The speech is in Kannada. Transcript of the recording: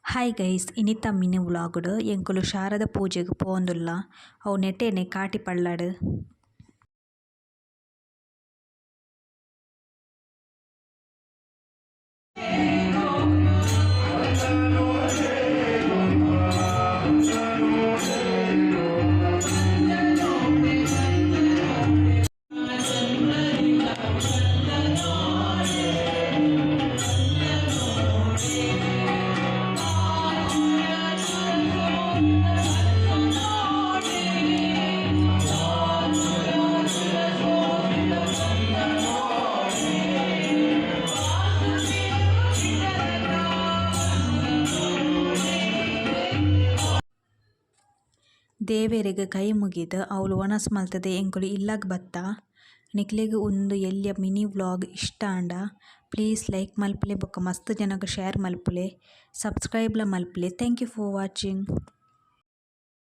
ಹಾಯ್ ಗೈಸ್, ಇನಿತ ಮಿನಿ ವ್ಲಾಗ್ಡ್ ಎಂಕುಲು ಶಾರದ ಪೂಜೆಗ್ ಪೋಂದುಲ್ಲ. ಅವು ನೆಟೆನೆ ಕಾಟಿ ಪಳ್ಳಡ್. ದೇವೆರೆಗ್ ಕೈ ಮುಗಿದು ಅವಳು ಒಣಸ್ ಮಲ್ತದೆ ಎಂಕುಲು ಇಲ್ಲಗ್ ಬತ್ತ. ನಿಕ್ಲೆಗ್ ಉಂದು ಎಲ್ಯ ಮಿನಿ ವ್ಲಾಗ್ ಇಷ್ಟ ಆಂಡ ಪ್ಲೀಸ್ ಲೈಕ್ ಮಲ್ಪಲೆ ಬೊಕ್ಕ ಮಸ್ತ್ ಜನಗ್ ಶೇರ್ ಮಲ್ಪಲೆ, ಸಬ್ಸ್ಕ್ರೈಬ್ಲ ಮಲ್ಪಲೆ. Thank you for watching.